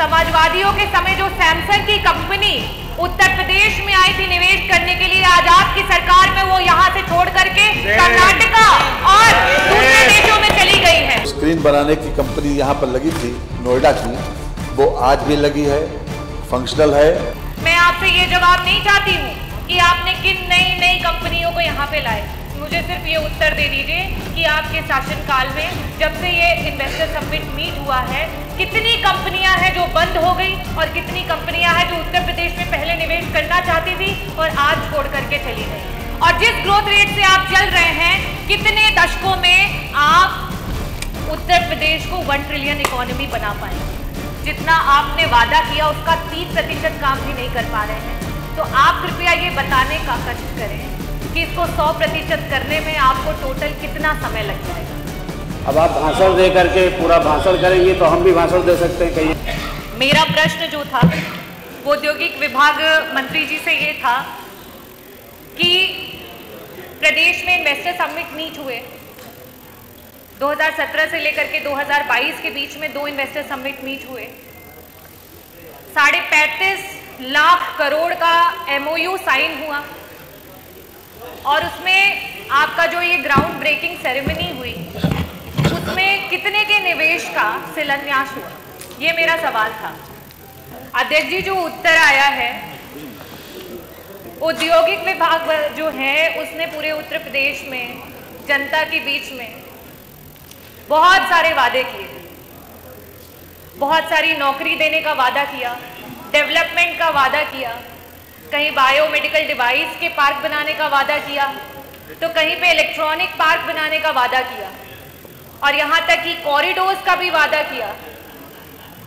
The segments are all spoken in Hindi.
समाजवादियों के समय जो सैमसंग की कंपनी उत्तर प्रदेश में आई थी निवेश करने के लिए, आज आपकी सरकार में वो यहाँ से छोड़ करके कर्नाटका और दूसरे देशों में चली गई है। स्क्रीन बनाने की कंपनी यहाँ पर लगी थी नोएडा की, वो आज भी लगी है, फंक्शनल है। मैं आपसे ये जवाब नहीं चाहती हूँ कि आपने किन नई कंपनियों को यहाँ पे लाए। मुझे सिर्फ ये उत्तर दे दीजिए कि आपके शासनकाल में जब से ये इन्वेस्टर समिट मीट हुआ है, कितनी कंपनियां हैं जो बंद हो गई और कितनी कंपनियां हैं जो उत्तर प्रदेश में पहले निवेश करना चाहती थी और आज छोड़ करके चली गई। और जिस ग्रोथ रेट से आप चल रहे हैं, कितने दशकों में आप उत्तर प्रदेश को 1 ट्रिलियन इकोनॉमी बना पाएंगे। जितना आपने वादा किया उसका 30% काम भी नहीं कर पा रहे हैं। तो आप कृपया ये बताने का कष्ट करें कि इसको 100% करने में आपको टोटल कितना समय लग जाएगा। अब आप भाषण दे करके पूरा भाषण करेंगे तो हम भी भाषण दे सकते हैं कहीं। मेरा प्रश्न जो था वो औद्योगिक विभाग मंत्री जी से ये था कि प्रदेश में इन्वेस्टर समिट मीट हुए 2017 से लेकर के 2022 के बीच में 2 इन्वेस्टर समिट मीट हुए। 35.5 लाख करोड़ का MOU साइन हुआ और उसमें आपका जो ये ग्राउंड ब्रेकिंग सेरेमनी हुई उसमें कितने के निवेश का शिलान्यास हुआ, ये मेरा सवाल था। अध्यक्ष जी, जो उत्तर आया है, औद्योगिक विभाग जो है उसने पूरे उत्तर प्रदेश में जनता के बीच में बहुत सारे वादे किए, बहुत सारी नौकरी देने का वादा किया, डेवलपमेंट का वादा किया, कहीं बायोमेडिकल डिवाइस के पार्क बनाने का वादा किया, तो कहीं पे इलेक्ट्रॉनिक पार्क बनाने का वादा किया और यहाँ तक कि कॉरिडोर्स का भी वादा किया।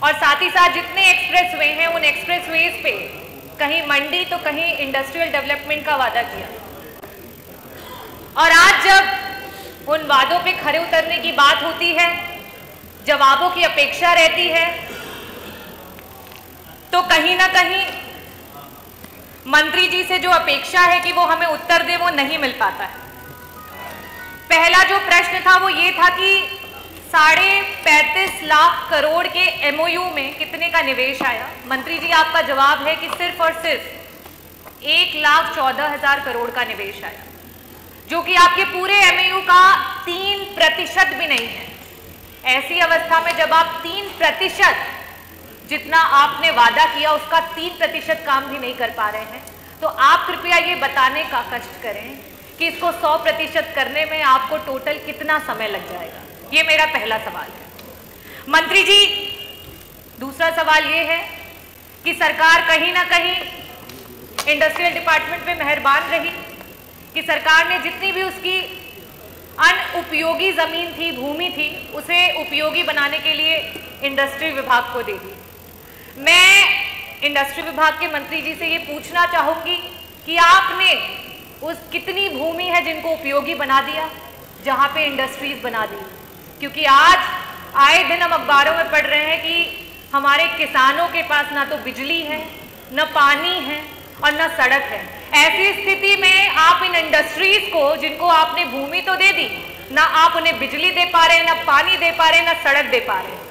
और साथ ही साथ जितने एक्सप्रेसवे हैं उन एक्सप्रेसवेज पे कहीं मंडी तो कहीं इंडस्ट्रियल डेवलपमेंट का वादा किया। और आज जब उन वादों पे खरे उतरने की बात होती है, जवाबों की अपेक्षा रहती है, तो कहीं ना कहीं मंत्री जी से जो अपेक्षा है कि वो हमें उत्तर दे वो नहीं मिल पाता है। पहला जो प्रश्न था वो ये था कि 35.5 लाख करोड़ के MOU में कितने का निवेश आया। मंत्री जी, आपका जवाब है कि सिर्फ और सिर्फ 1,14,000 करोड़ का निवेश आया, जो कि आपके पूरे MOU का 3% भी नहीं है। ऐसी अवस्था में जब आप 3% जितना आपने वादा किया उसका 3% काम भी नहीं कर पा रहे हैं, तो आप कृपया ये बताने का कष्ट करें कि इसको 100% करने में आपको टोटल कितना समय लग जाएगा। ये मेरा पहला सवाल है। मंत्री जी, दूसरा सवाल ये है कि सरकार कहीं ना कहीं इंडस्ट्रियल डिपार्टमेंट में मेहरबान रही कि सरकार ने जितनी भी उसकी अनुपयोगी जमीन थी, भूमि थी, उसे उपयोगी बनाने के लिए इंडस्ट्री विभाग को दे दी। मैं इंडस्ट्री विभाग के मंत्री जी से ये पूछना चाहूंगी कि आपने उस कितनी भूमि है जिनको उपयोगी बना दिया, जहां पे इंडस्ट्रीज बना दी। क्योंकि आज आए दिन हम अखबारों में पढ़ रहे हैं कि हमारे किसानों के पास ना तो बिजली है, न पानी है और न सड़क है। ऐसी स्थिति में आप इन इंडस्ट्रीज को, जिनको आपने भूमि तो दे दी, ना आप उन्हें बिजली दे पा रहे, ना पानी दे पा रहे, ना सड़क दे पा रहे।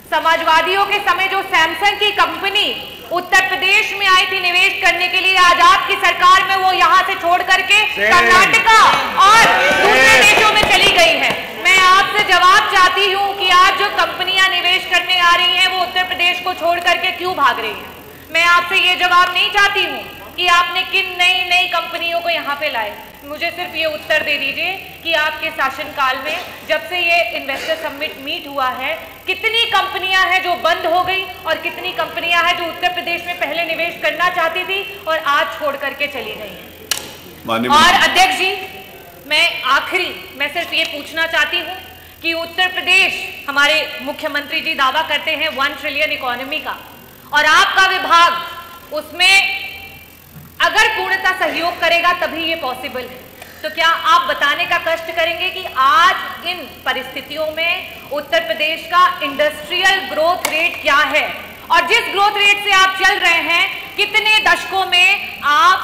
समाजवादियों के समय जो सैमसंग की कंपनी उत्तर प्रदेश में आई थी निवेश करने के लिए, आज आपकी सरकार में वो यहाँ से छोड़ करके कर्नाटका और दूसरे देशों में चली गई है। मैं आपसे जवाब चाहती हूँ कि आज जो कंपनियां निवेश करने आ रही हैं वो उत्तर प्रदेश को छोड़ करके क्यों भाग रही हैं। मैं आपसे ये जवाब नहीं चाहती हूँ कि आपने किन नई कंपनियों को यहाँ पे लाए। मुझे सिर्फ ये उत्तर दे दीजिए कि आपके शासनकाल में जब से ये इन्वेस्टर समिट मीट हुआ है, कितनी कंपनियां हैं जो बंद हो गई और कितनी कंपनियां हैं जो उत्तर प्रदेश में पहले निवेश करना चाहती थी और आज छोड़ करके चली गई हैं। और अध्यक्ष जी, मैं सिर्फ ये पूछना चाहती हूँ कि उत्तर प्रदेश, हमारे मुख्यमंत्री जी दावा करते हैं 1 ट्रिलियन इकोनॉमी का, और आपका विभाग उसमें अगर पूर्णतः सहयोग करेगा तभी ये पॉसिबल है। तो क्या आप बताने का कष्ट करेंगे कि आज इन परिस्थितियों में उत्तर प्रदेश का इंडस्ट्रियल ग्रोथ रेट क्या है, और जिस ग्रोथ रेट से आप चल रहे हैं, कितने दशकों में आप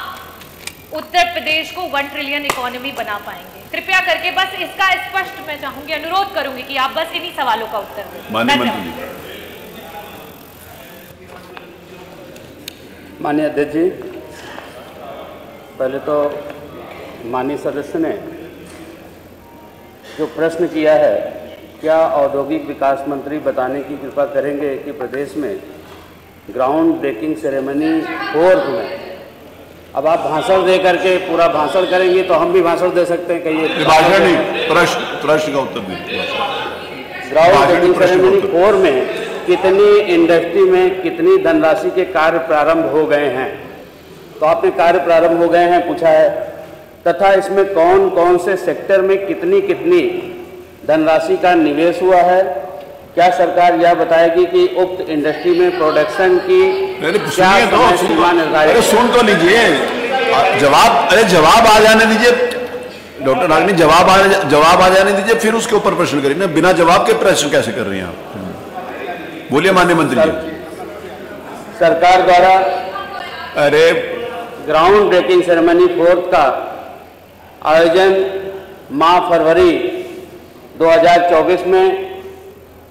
उत्तर प्रदेश को 1 ट्रिलियन इकोनॉमी बना पाएंगे? कृपया करके बस इसका स्पष्ट मैं चाहूंगी, अनुरोध करूंगी कि आप बस इन्हीं सवालों का उत्तर दें। माननीय मंत्री जी। माननीय अध्यक्ष जी, पहले तो माननीय सदस्य ने जो प्रश्न किया है, क्या औद्योगिक विकास मंत्री बताने की कृपा करेंगे कि प्रदेश में ग्राउंड ब्रेकिंग सेरेमनी 4th में, अब आप भाषण दे करके पूरा भाषण करेंगे तो हम भी भाषण दे सकते हैं, कहिए। भाषण नहीं, प्रश्न का उत्तर दीजिए। ग्राउंड ब्रेकिंग सेरेमनी 4 में कितनी इंडस्ट्री में कितनी धनराशि के कार्य प्रारंभ हो गए हैं, तो आपने कार्य प्रारंभ हो गए हैं पूछा है, तथा इसमें कौन कौन से सेक्टर में कितनी कितनी धनराशि का निवेश हुआ है। क्या सरकार यह बताएगी कि उक्त इंडस्ट्री में प्रोडक्शन की क्या समय सीमा निर्धारित है? सुन तो लीजिए जवाब आ जाने दीजिए डॉक्टर नागनी, जवाब आ जाने दीजिए, फिर उसके ऊपर प्रश्न करिए ना। बिना जवाब के प्रश्न कैसे कर रही हैं आप? बोलिए माननीय मंत्री जी। सरकार द्वारा ग्राउंड ब्रेकिंग सेरेमनी 4th का आयोजन माह फरवरी 2024 में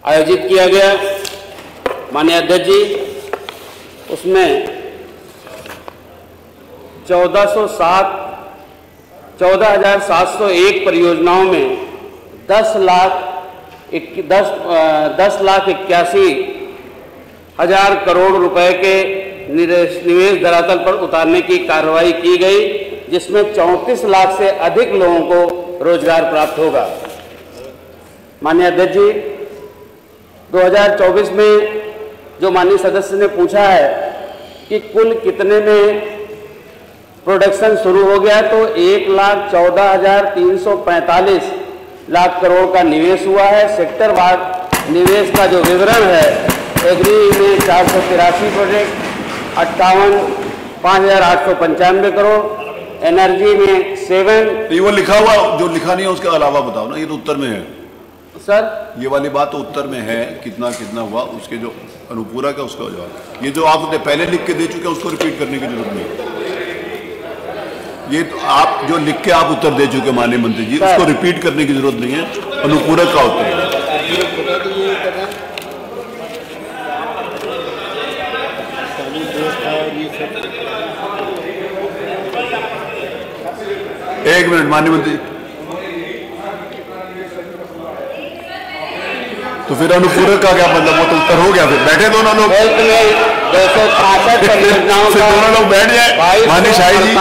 आयोजित किया गया। माननीय अध्यक्ष जी, उसमें 14,701 परियोजनाओं में 10,81,000 करोड़ रुपए के निवेश धरातल पर उतारने की कार्रवाई की गई, जिसमें 34 लाख से अधिक लोगों को रोजगार प्राप्त होगा। माननीय अध्यक्ष जी, 2024 में जो माननीय सदस्य ने पूछा है कि कुल कितने में प्रोडक्शन शुरू हो गया, तो 1,14,345 लाख करोड़ का निवेश हुआ है। सेक्टर वार निवेश का जो विवरण है, एग्री में 483 प्रोजेक्ट, 5,895 करोड़, एनर्जी में 7। ये वो लिखा हुआ जो लिखा नहीं है उसके अलावा बताओ ना, ये तो उत्तर में है सर। ये वाली बात तो उत्तर में है, कितना कितना हुआ, उसके जो अनुपूरक है उसका जवाब। ये जो आपने पहले लिख के दे चुके हैं उसको रिपीट करने की जरूरत नहीं। ये तो आप जो लिख के आप उत्तर दे चुके माननीय मंत्री जी, उसको रिपीट करने की जरूरत नहीं है, अनुपूरक का उत्तर है। एक मिनट माननीय मंत्री, तो फिर अनुपूरक का क्या मतलब? वो तो उत्तर हो गया, फिर बैठे दोनों लोग। 266 परियोजनाओं का दोनों लोग बैठ जाए। माननीय शाही जी,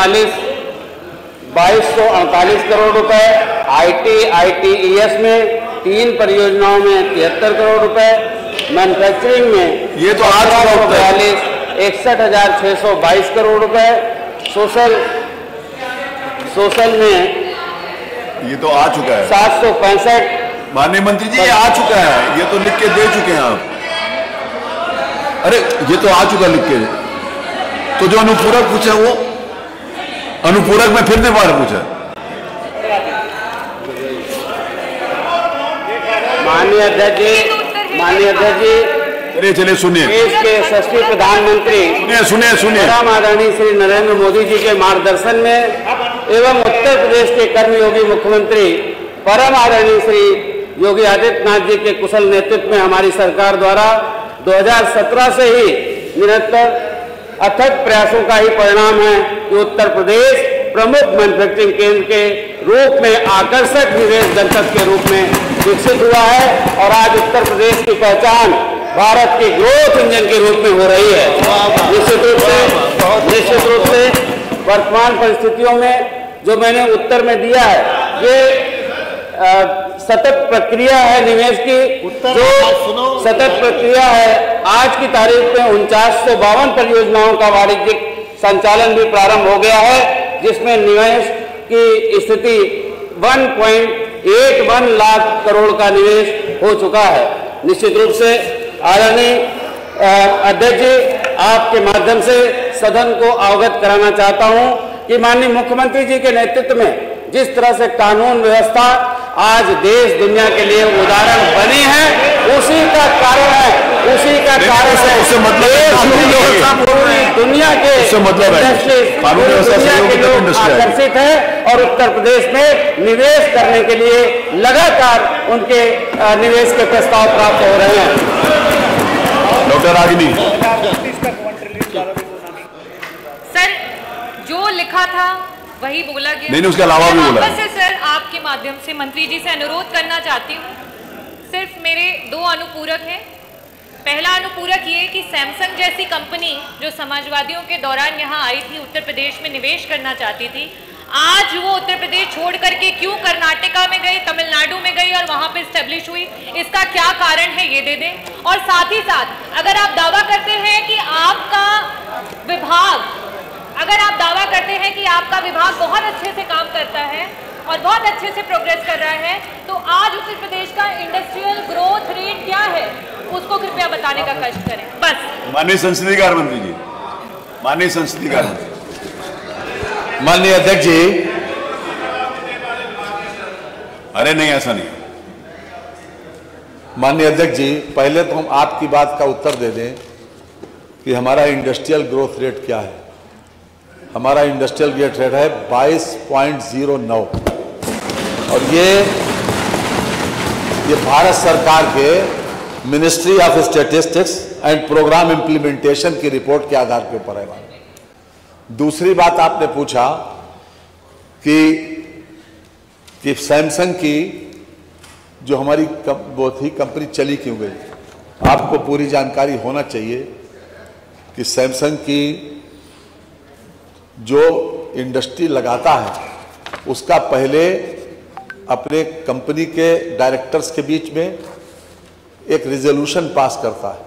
2248 करोड़ रुपए, ITES में 3 परियोजनाओं में 73 करोड़ रुपए, मैन्युफैक्चरिंग में ये तो आज 61,622 करोड़ रुपए, सोशल में ये तो आ चुका है 765। माननीय मंत्री जी, ये आ चुका है, ये तो लिख के दे चुके हैं आप। अरे ये तो आ चुका लिख के। तो जो अनुपूरक पूछा वो अनुपूरक में फिर दोबारा पूछा। माननीय अध्यक्ष जी, चलिए सुनिए। देश के यशस्वी प्रधानमंत्री सुनिए आदरणीय श्री नरेंद्र मोदी जी के मार्गदर्शन में एवं उत्तर प्रदेश के कर्मयोगी मुख्यमंत्री परम आदरणीय श्री योगी आदित्यनाथ जी के कुशल नेतृत्व में हमारी सरकार द्वारा 2017 से ही निरंतर अथक प्रयासों का ही परिणाम है कि उत्तर प्रदेश प्रमुख मैन्युफैक्चरिंग केंद्र के रूप में, आकर्षक निवेश गंतव्य के रूप में विकसित हुआ है और आज उत्तर प्रदेश की पहचान भारत की ग्रोथ इंजन के रूप में हो रही है। निश्चित रूप से वर्तमान परिस्थितियों में जो मैंने उत्तर में दिया है, ये सतत प्रक्रिया है निवेश की, जो सतत प्रक्रिया है। आज की तारीख में 4952 परियोजनाओं का वाणिज्यिक संचालन भी प्रारंभ हो गया है, जिसमें निवेश की स्थिति 1.81 लाख करोड़ का निवेश हो चुका है। निश्चित रूप से आदरणीय अध्यक्ष जी, आपके माध्यम से सदन को अवगत कराना चाहता हूं कि माननीय मुख्यमंत्री जी के नेतृत्व में जिस तरह से कानून व्यवस्था आज देश दुनिया के लिए उदाहरण बनी है, उसी का कारण है उससे मतलब पूरी दुनिया के लोग आकर्षित है और उत्तर प्रदेश में निवेश करने के लिए लगातार उनके निवेश के प्रस्ताव प्राप्त हो रहे हैं। डॉक्टर रागिनी, लिखा था वही बोला गया। नहीं, उसके अलावा भी बोला। वापस से सर आपके माध्यम से मंत्री जी से अनुरोध करना चाहती हूँ, सिर्फ मेरे 2 अनुपूरक हैं। पहला अनुपूरक ये कि सैमसंग जैसी कंपनी जो समाजवादियों के दौरान यहाँ आई थी, उत्तर प्रदेश में निवेश करना चाहती थी, आज वो उत्तर प्रदेश छोड़ करके क्यों कर्नाटका में गई, तमिलनाडु में गई और वहां पे स्टेब्लिश हुई, इसका क्या कारण है ये दे दें। और साथ ही साथ अगर आप दावा करते हैं कि आपका विभाग बहुत अच्छे से काम करता है और बहुत अच्छे से प्रोग्रेस कर रहा है, तो आज उत्तर प्रदेश का इंडस्ट्रियल ग्रोथ रेट क्या है उसको कृपया बताने का कष्ट करें। बस। माननीय संसदीय कार्य मंत्री जी, माननीय संसदीय कार्य मंत्री। माननीय अध्यक्ष जी, अरे नहीं, ऐसा नहीं। माननीय अध्यक्ष जी, पहले तो हम आपकी बात का उत्तर दे दें कि हमारा इंडस्ट्रियल ग्रोथ रेट क्या है। हमारा इंडस्ट्रियल ग्रोथ रेट है 22.09 और ये भारत सरकार के ministry of statistics and programme implementation की रिपोर्ट के आधार के ऊपर है। दूसरी बात आपने पूछा कि सैमसंग की जो हमारी वो थी कंपनी चली क्यों गई। आपको पूरी जानकारी होना चाहिए कि सैमसंग की जो इंडस्ट्री लगाता है उसका पहले अपने कंपनी के डायरेक्टर्स के बीच में एक रिजोल्यूशन पास करता है।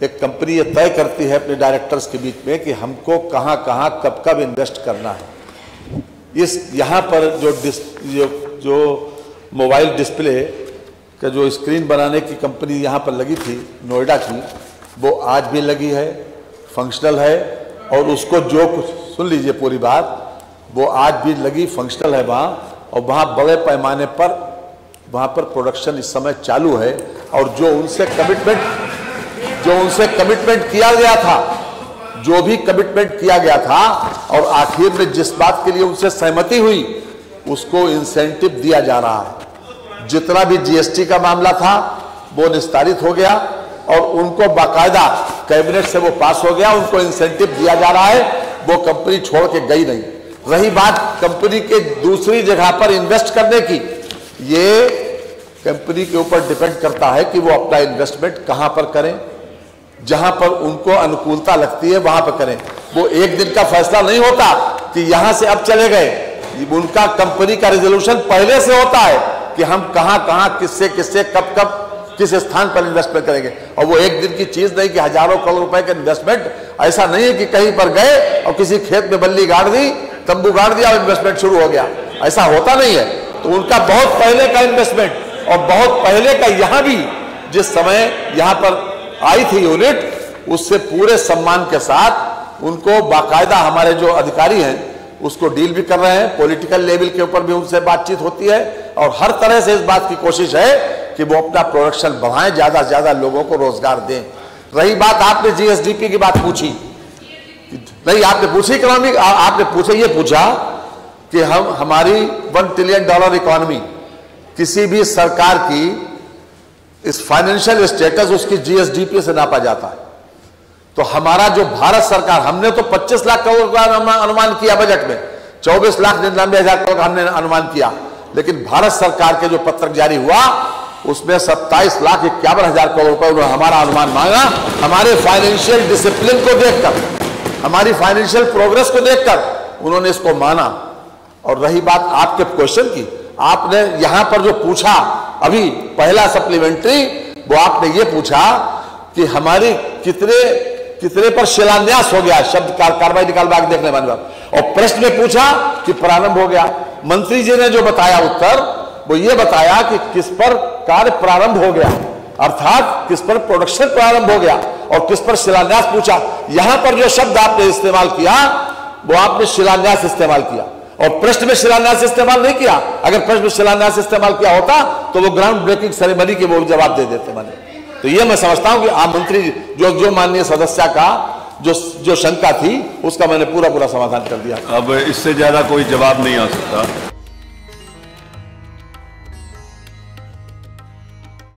एक कंपनी ये तय करती है अपने डायरेक्टर्स के बीच में कि हमको कहां कहां कब कब इन्वेस्ट करना है। इस यहाँ पर जो मोबाइल डिस्प्ले का जो स्क्रीन बनाने की कंपनी यहाँ पर लगी थी नोएडा की, वो आज भी लगी है, फंक्शनल है और उसको जो कुछ सुन लीजिए पूरी बात, वो आज भी लगी फंक्शनल है वहाँ और वहाँ बड़े पैमाने पर वहाँ पर प्रोडक्शन इस समय चालू है। और जो उनसे कमिटमेंट किया गया था, जो भी कमिटमेंट किया गया था और आखिर में जिस बात के लिए उनसे सहमति हुई उसको इंसेंटिव दिया जा रहा है। जितना भी जीएसटी का मामला था वो निस्तारित हो गया और उनको बाकायदा कैबिनेट से वो पास हो गया, उनको इंसेंटिव दिया जा रहा है, वो कंपनी छोड़ के गई नहीं। रही बात कंपनी के दूसरी जगह पर इन्वेस्ट करने की, ये कंपनी के ऊपर डिपेंड करता है कि वो अपना इन्वेस्टमेंट कहां पर करें, जहां पर उनको अनुकूलता लगती है वहां पर करें। वो एक दिन का फैसला नहीं होता कि यहां से अब चले गए। उनका कंपनी का रिजोल्यूशन पहले से होता है कि हम कहां कहां किससे कब कब किस स्थान पर इन्वेस्टमेंट करेंगे। और वो एक दिन की चीज नहीं कि हजारों करोड़ रुपए का इन्वेस्टमेंट, ऐसा नहीं है कि कहीं पर गए और किसी खेत में बल्ली गाड़ दी, तंबू गाड़ दिया और इन्वेस्टमेंट शुरू हो गया, ऐसा होता नहीं है। तो उनका बहुत पहले का इन्वेस्टमेंट और बहुत पहले का यहां भी जिस समय यहां पर आई थी यूनिट, उससे पूरे सम्मान के साथ उनको बाकायदा हमारे जो अधिकारी हैं उसको डील भी कर रहे हैं। पॉलिटिकल लेवल के ऊपर भी उनसे बातचीत होती है और हर तरह से इस बात की कोशिश है कि वो अपना प्रोडक्शन बढ़ाएं, ज्यादा से ज्यादा लोगों को रोजगार दें। रही बात आपने जीएसडीपी की बात पूछी, नहीं आपने पूछी इकोनॉमी, आपने पूछा ये पूछा कि हमारी $1 ट्रिलियन इकोनॉमी, किसी भी सरकार की इस फाइनेंशियल स्टेटस उसकी जीएसडीपी से नापा जाता है। तो हमारा जो भारत सरकार, हमने तो 25 लाख करोड़ का अनुमान किया बजट में, 24,99,000 करोड़ का हमने अनुमान किया, लेकिन भारत सरकार के जो पत्रक जारी हुआ उसमें 27,51,000 करोड़ रुपए उन्होंने हमारा अनुमान मांगा। हमारे फाइनेंशियल डिसिप्लिन को देखकर, हमारी फाइनेंशियल प्रोग्रेस को देखकर उन्होंने इसको माना। और रही बात आपके क्वेश्चन की, आपने यहां पर जो पूछा अभी पहला सप्लीमेंट्री, वो आपने ये पूछा कि हमारी कितने पर शिलान्यास हो गया, शब्द कार्रवाई निकाल देखने वाले बात, और प्रश्न में पूछा कि प्रारंभ हो गया। मंत्री जी ने जो बताया उत्तर, वो ये बताया कि किस पर कार्य प्रारंभ हो गया, अर्थात किस पर प्रोडक्शन प्रारंभ हो गया और किस पर शिलान्यास पूछा। यहां पर जो शब्द आपने इस्तेमाल किया वो आपने शिलान्यास इस्तेमाल किया और प्रश्न में शिलान्यास इस्तेमाल नहीं किया। अगर प्रश्न में शिलान्यास इस्तेमाल किया होता तो वो ग्राउंड ब्रेकिंग सेरेमनी के वो जवाब दे देते मैंने। तो ये मैं समझता हूं कि आप मंत्री जो माननीय सदस्य का जो शंका थी उसका मैंने पूरा समाधान कर दिया। अब इससे ज्यादा कोई जवाब नहीं आ सकता।